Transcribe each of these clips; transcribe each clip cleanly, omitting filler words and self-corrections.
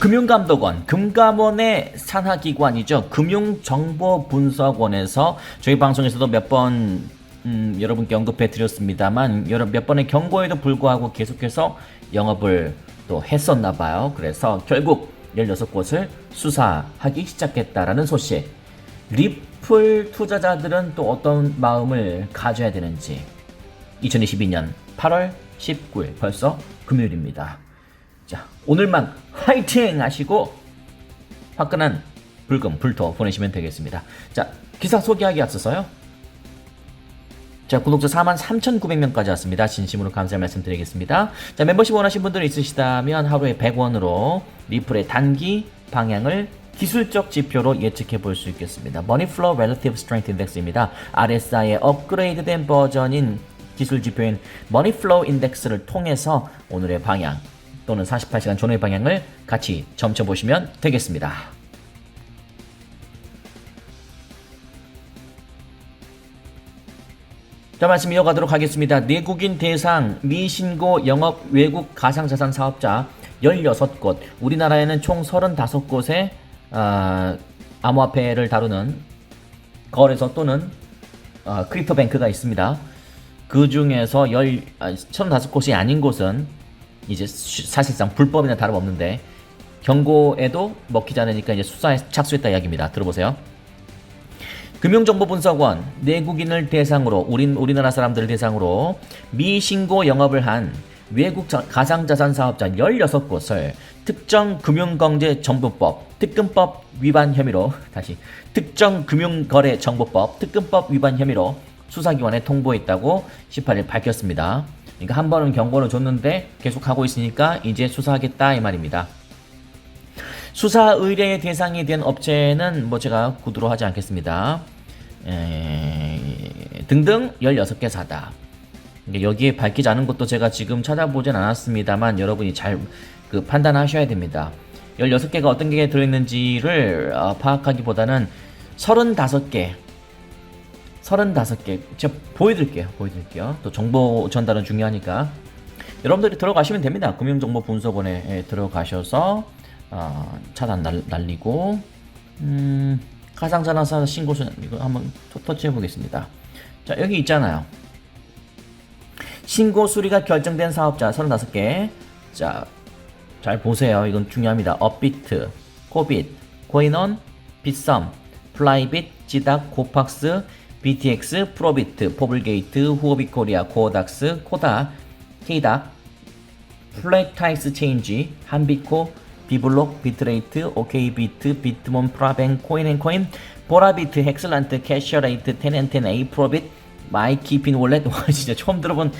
금융감독원, 금감원의 산하기관이죠. 금융정보분석원에서 저희 방송에서도 몇 번 여러분께 언급해 드렸습니다만 몇 번의 경고에도 불구하고 계속해서 영업을 또 했었나 봐요. 그래서 결국 16곳을 수사하기 시작했다라는 소식. 리플 투자자들은 또 어떤 마음을 가져야 되는지. 2022년 8월 19일 벌써 금요일입니다. 자, 오늘만 화이팅 하시고 화끈한 불금 불토 보내시면 되겠습니다. 자, 기사 소개하기 앞서서요. 자, 구독자 43,900명까지 왔습니다. 진심으로 감사의 말씀 드리겠습니다. 자, 멤버십 원하신 분들 있으시다면 하루에 100원으로 리플의 단기 방향을 기술적 지표로 예측해 볼 수 있겠습니다. Money Flow Relative Strength Index입니다. RSI의 업그레이드된 버전인 기술 지표인 Money Flow Index를 통해서 오늘의 방향 또는 48시간 전후의 방향을 같이 점쳐보시면 되겠습니다. 자, 말씀 이어가도록 하겠습니다. 내국인 대상 미신고 영업 외국 가상자산 사업자 16곳, 우리나라에는 총 35곳의 암호화폐를 다루는 거래소 또는 크립토뱅크가 있습니다. 그 중에서 35곳이 아닌 곳은 이제 사실상 불법이나 다름없는데 경고에도 먹히지 않으니까 이제 수사에 착수했다 이야기입니다. 들어보세요. 금융정보분석원 내국인을 대상으로 우리나라 사람들을 대상으로 미신고 영업을 한 외국 가상자산 사업자 16곳을 특정금융거래정보법 특근법 위반 혐의로 특정금융거래정보법 특근법 위반 혐의로 수사기관에 통보했다고 18일 밝혔습니다. 그러니까 한 번은 경고를 줬는데 계속하고 있으니까 이제 수사하겠다 이 말입니다. 수사 의뢰의 대상이 된 업체는 제가 구두로 하지 않겠습니다. 등등 16개사다. 여기에 밝히지 않은 것도 제가 지금 찾아보진 않았습니다만 여러분이 잘 판단하셔야 됩니다. 16개가 어떤 게 들어있는지를 파악하기보다는 35개 제가 보여드릴게요. 또 정보 전달은 중요하니까 여러분들이 들어가시면 됩니다. 금융정보분석원에 들어가셔서 차단 날리고 가상자산 신고서 이거 한번 터치해 보겠습니다. 자, 여기 있잖아요. 신고 수리가 결정된 사업자 35개. 자, 잘 보세요. 이건 중요합니다. 업비트, 코빗, 코인원, 빗썸, 플라이빗, 지닥, 고팍스, BTX, 프로비트, 포블게이트, 후오비코리아, 코어닥스, 코다, 케이닥, 플렉타이스 체인지, 한비코, 비블록, 비트레이트, 오케이비트, 비트몬, 프라뱅, 코인앤코인, 보라비트, 헥슬란트, 캐셔레이트, 텐앤텐, 에이프로빗, 마이키핀 월렛. 와, 진짜 처음 들어본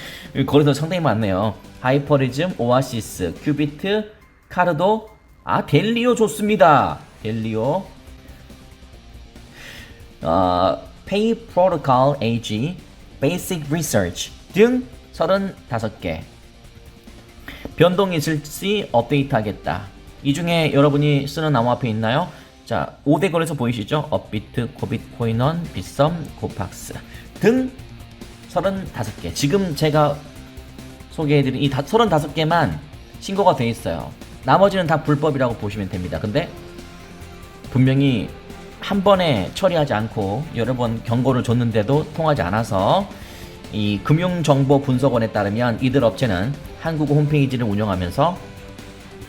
거래소 상당히 많네요. 하이퍼리즘, 오아시스, 큐비트, 카르도, 델리오 좋습니다. 델리오, 페이 프로토콜 AG, 베이직 리서치 등 35개. 변동이 있을지 업데이트하겠다. 이 중에 여러분이 쓰는 암호화폐 있나요? 자, 5대 거래소 보이시죠? 업비트, 코빗, 코인원, 빗썸, 고팍스 등 35개. 지금 제가 소개해드린 이 35개만 신고가 돼 있어요. 나머지는 다 불법이라고 보시면 됩니다. 근데 분명히 한 번에 처리하지 않고 여러 번 경고를 줬는데도 통하지 않아서 이 금융정보분석원에 따르면 이들 업체는 한국어 홈페이지를 운영하면서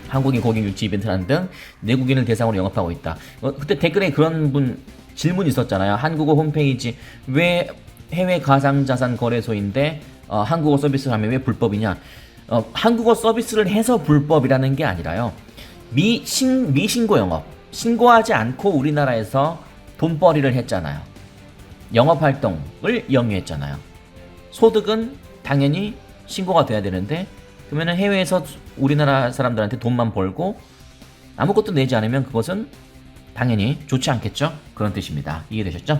한국인 고객 유치 이벤트라는 등 내국인을 대상으로 영업하고 있다. 그때 댓글에 그런 분 질문이 있었잖아요. 한국어 홈페이지 왜 해외 가상자산 거래소인데 한국어 서비스를 하면 왜 불법이냐? 한국어 서비스를 해서 불법이라는 게 아니라요. 미신고 영업, 신고하지 않고 우리나라에서 돈벌이를 했잖아요. 영업활동을 영위했잖아요. 소득은 당연히 신고가 돼야 되는데 그러면 해외에서 우리나라 사람들한테 돈만 벌고 아무것도 내지 않으면 그것은 당연히 좋지 않겠죠? 그런 뜻입니다. 이해되셨죠?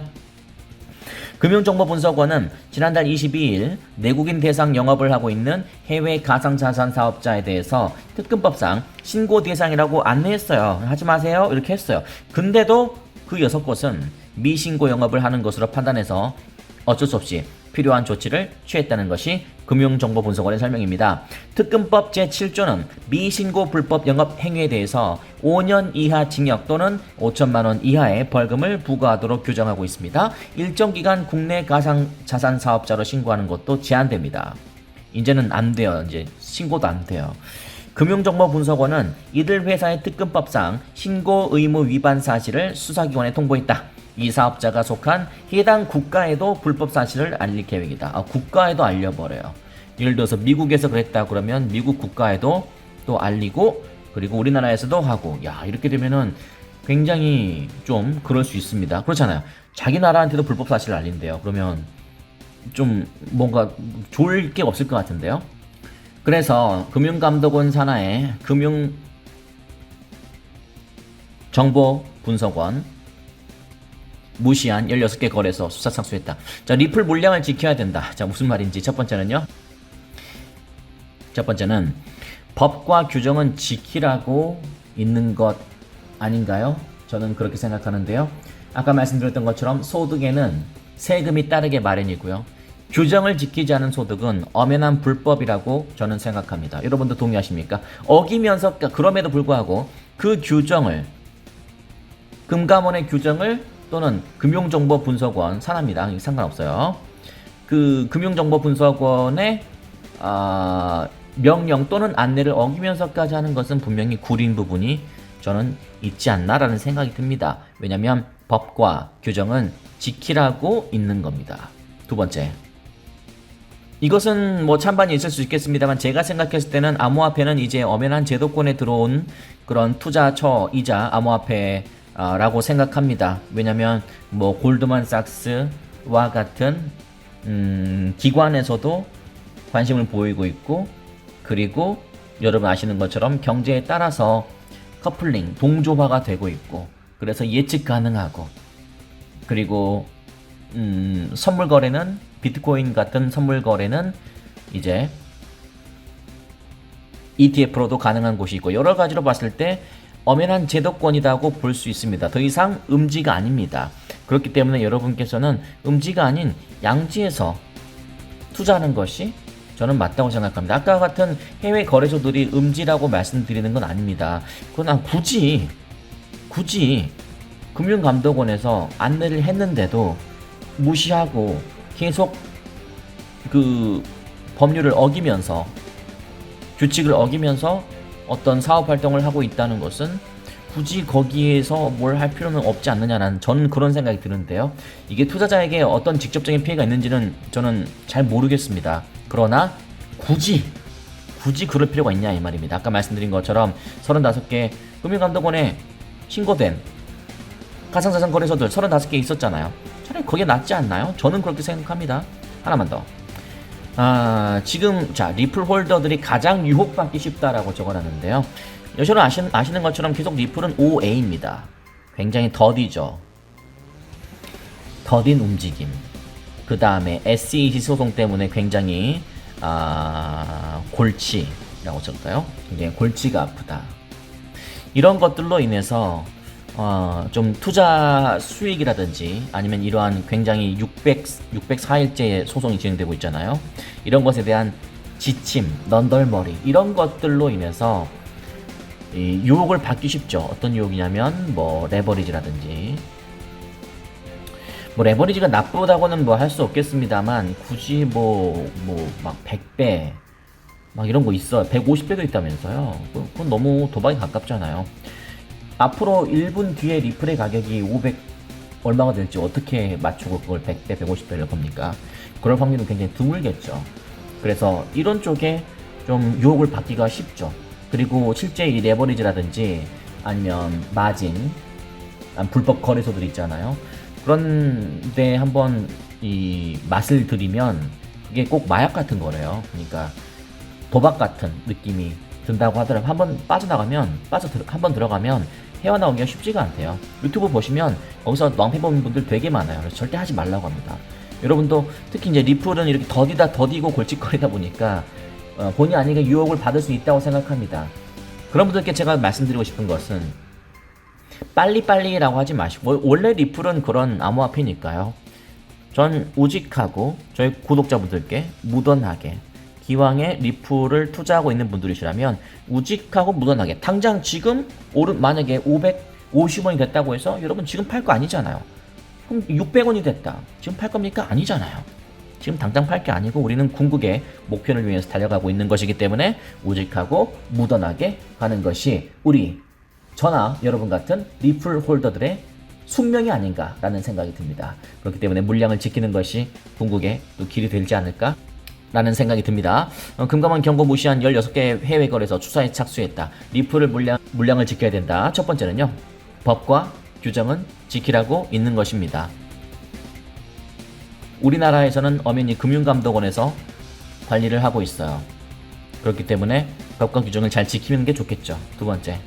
금융정보분석원은 지난달 22일 내국인 대상 영업을 하고 있는 해외 가상자산 사업자에 대해서 특근법상 신고 대상이라고 안내했어요. 하지 마세요. 이렇게 했어요. 근데도 그 6곳은 미신고 영업을 하는 것으로 판단해서 어쩔 수 없이 필요한 조치를 취했다는 것이 금융정보분석원의 설명입니다. 특검법 제7조는 미신고 불법 영업 행위에 대해서 5년 이하 징역 또는 5천만 원 이하의 벌금을 부과하도록 규정하고 있습니다. 일정 기간 국내 가상자산 사업자로 신고하는 것도 제한됩니다. 이제는 안 돼요. 이제 신고도 안 돼요. 금융정보분석원은 이들 회사의 특검법상 신고 의무 위반 사실을 수사기관에 통보했다. 이 사업자가 속한 해당 국가에도 불법 사실을 알릴 계획이다. 국가에도 알려버려요. 예를 들어서 미국에서 그랬다 그러면 미국 국가에도 또 알리고 그리고 우리나라에서도 하고 이렇게 되면은 굉장히 좀 그럴 수 있습니다. 그렇잖아요. 자기 나라한테도 불법 사실을 알린대요. 그러면 좀 뭔가 좋을 게 없을 것 같은데요. 그래서 금융감독원 산하의 금융정보분석원 무시한 16개 거래소 수사 착수했다. 자, 리플 물량을 지켜야 된다. 자, 무슨 말인지 첫 번째는 법과 규정은 지키라고 있는 것 아닌가요? 저는 그렇게 생각하는데요. 아까 말씀드렸던 것처럼 소득에는 세금이 따르게 마련이고요. 규정을 지키지 않은 소득은 엄연한 불법이라고 저는 생각합니다. 여러분도 동의하십니까? 어기면서 그럼에도 불구하고 그 규정을 금감원의 규정을 또는 금융정보분석원 산하입니다. 상관없어요. 그 금융정보분석원의 명령 또는 안내를 어기면서까지 하는 것은 분명히 구린 부분이 저는 있지 않나라는 생각이 듭니다. 왜냐하면 법과 규정은 지키라고 있는 겁니다. 두 번째, 이것은 뭐 찬반이 있을 수 있겠습니다만 제가 생각했을 때는 암호화폐는 이제 엄연한 제도권에 들어온 그런 투자처이자 암호화폐라고 생각합니다. 왜냐하면 뭐 골드만삭스와 같은 기관에서도 관심을 보이고 있고, 그리고 여러분 아시는 것처럼 경제에 따라서 커플링, 동조화가 되고 있고, 그래서 예측 가능하고, 그리고 선물 거래는 비트코인 같은 선물 거래는 이제 ETF로도 가능한 곳이 있고, 여러 가지로 봤을 때 엄연한 제도권이라고 볼 수 있습니다. 더 이상 음지가 아닙니다. 그렇기 때문에 여러분께서는 음지가 아닌 양지에서 투자하는 것이 저는 맞다고 생각합니다. 아까 같은 해외 거래소들이 음지라고 말씀드리는 건 아닙니다. 그건 굳이 금융감독원에서 안내를 했는데도 무시하고 계속 그 법률을 어기면서, 규칙을 어기면서 어떤 사업 활동을 하고 있다는 것은 굳이 거기에서 뭘 할 필요는 없지 않느냐는 저는 그런 생각이 드는데요. 이게 투자자에게 어떤 직접적인 피해가 있는지는 저는 잘 모르겠습니다. 그러나 굳이 그럴 필요가 있냐 이 말입니다. 아까 말씀드린 것처럼 35개 금융감독원에 신고된 가상자산 거래소들 35개 있었잖아요. 차라리 거기에 낫지 않나요? 저는 그렇게 생각합니다. 하나만 더. 지금 리플 홀더들이 가장 유혹받기 쉽다라고 적어놨는데요. 여러분 아시는 것처럼 계속 리플은 OA입니다. 굉장히 더디죠. 더딘 움직임. 그 다음에 SEC 소송 때문에 굉장히 골치라고 적을까요? 굉장히 골치가 아프다. 이런 것들로 인해서 좀 투자 수익이라든지 아니면 이러한 굉장히 604일째 소송이 진행되고 있잖아요. 이런 것에 대한 지침, 넌덜머리 이런 것들로 인해서 이 유혹을 받기 쉽죠. 어떤 유혹이냐면 뭐 레버리지라든지, 뭐 레버리지가 나쁘다고는 뭐 할 수 없겠습니다만 굳이 막 100배 막 이런 거 있어요. 150배도 있다면서요. 그건 너무 도박에 가깝잖아요. 앞으로 1분 뒤에 리플의 가격이 500 얼마가 될지 어떻게 맞추고 그걸 100배, 150배를 겁니까? 그럴 확률은 굉장히 드물겠죠. 그래서 이런 쪽에 좀 유혹을 받기가 쉽죠. 그리고 실제 이 레버리지라든지 아니면 마진, 불법 거래소들 있잖아요. 그런데 한번 이 맛을 들이면 그게 꼭 마약 같은 거래요. 그러니까 도박 같은 느낌이 든다고 하더라고요. 한번 한번 들어가면 헤어나오기가 쉽지가 않대요. 유튜브 보시면 거기서 낭패 보는 분들 되게 많아요. 그래서 절대 하지 말라고 합니다. 여러분도 특히 이제 리플은 이렇게 더디고 골칫거리다 보니까 본의 아니게 유혹을 받을 수 있다고 생각합니다. 그런 분들께 제가 말씀드리고 싶은 것은 빨리라고 하지 마시고, 원래 리플은 그런 암호화폐니까요. 전 우직하고 저희 구독자분들께 무던하게 기왕에 리플을 투자하고 있는 분들이시라면 우직하고 무던하게 당장 지금 만약에 550원이 됐다고 해서 여러분 지금 팔 거 아니잖아요. 그럼 600원이 됐다. 지금 팔 겁니까? 아니잖아요. 지금 당장 팔 게 아니고 우리는 궁극의 목표를 위해서 달려가고 있는 것이기 때문에 우직하고 무던하게 가는 것이 우리 저나 여러분 같은 리플 홀더들의 숙명이 아닌가라는 생각이 듭니다. 그렇기 때문에 물량을 지키는 것이 궁극의 또 길이 되지 않을까? 라는 생각이 듭니다. 금감원 경고 무시한 16개 해외 거래소 추사에 착수했다. 리플을 물량을 지켜야 된다. 첫 번째는요. 법과 규정은 지키라고 있는 것입니다. 우리나라에서는 엄연히 금융감독원에서 관리를 하고 있어요. 그렇기 때문에 법과 규정을 잘 지키는 게 좋겠죠. 두 번째.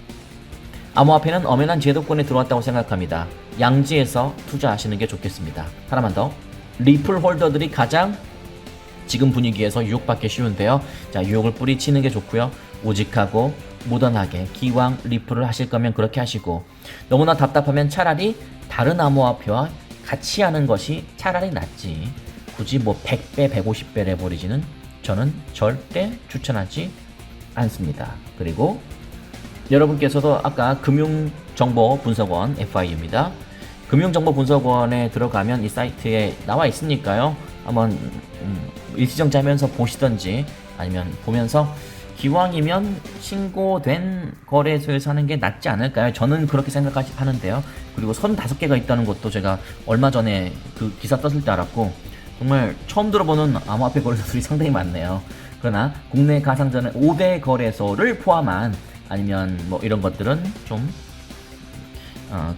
암호화폐는 엄연한 제도권에 들어왔다고 생각합니다. 양지에서 투자하시는 게 좋겠습니다. 하나만 더. 리플 홀더들이 가장 지금 분위기에서 유혹받기 쉬운데요. 자, 유혹을 뿌리치는 게 좋고요. 우직하고 무던하게 기왕 리플을 하실 거면 그렇게 하시고 너무나 답답하면 차라리 다른 암호화폐와 같이 하는 것이 차라리 낫지. 굳이 뭐 100배, 150배 레버리지는 저는 절대 추천하지 않습니다. 그리고 여러분께서도 아까 금융정보분석원 FIU입니다. 금융정보분석원에 들어가면 이 사이트에 나와 있으니까요. 한번 일시정지하면서 보시던지 아니면 보면서 기왕이면 신고된 거래소에서 하는 게 낫지 않을까요? 저는 그렇게 생각하는데요. 그리고 35개가 있다는 것도 제가 얼마 전에 그 기사 떴을 때 알았고 정말 처음 들어보는 암호화폐 거래소들이 상당히 많네요. 그러나 국내 가상자산 5대 거래소를 포함한 아니면 뭐 이런 것들은 좀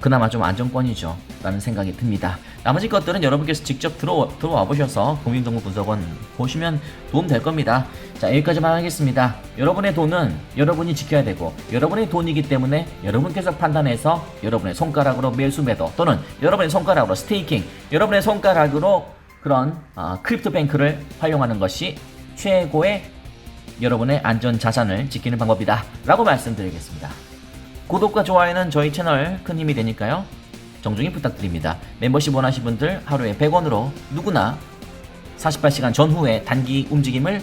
그나마 좀 안정권이죠 라는 생각이 듭니다. 나머지 것들은 여러분께서 직접 들어와 보셔서 금융정보분석원 보시면 도움 될 겁니다. 자, 여기까지만 하겠습니다. 여러분의 돈은 여러분이 지켜야 되고 여러분의 돈이기 때문에 여러분께서 판단해서 여러분의 손가락으로 매수 매도 또는 여러분의 손가락으로 스테이킹, 여러분의 손가락으로 그런 크립토뱅크를 활용하는 것이 최고의 여러분의 안전 자산을 지키는 방법이다 라고 말씀드리겠습니다. 구독과 좋아요는 저희 채널 큰 힘이 되니까요. 정중히 부탁드립니다. 멤버십 원하시는 분들 하루에 100원으로 누구나 48시간 전후에 단기 움직임을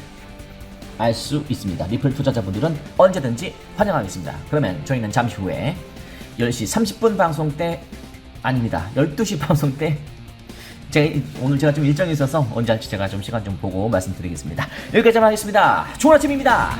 알 수 있습니다. 리플 투자자분들은 언제든지 환영하겠습니다. 그러면 저희는 잠시 후에 10시 30분 방송 때 아닙니다. 12시 방송 때 오늘 제가 좀 일정이 있어서 언제 할지 제가 좀 시간 좀 보고 말씀드리겠습니다. 여기까지만 하겠습니다. 좋은 아침입니다.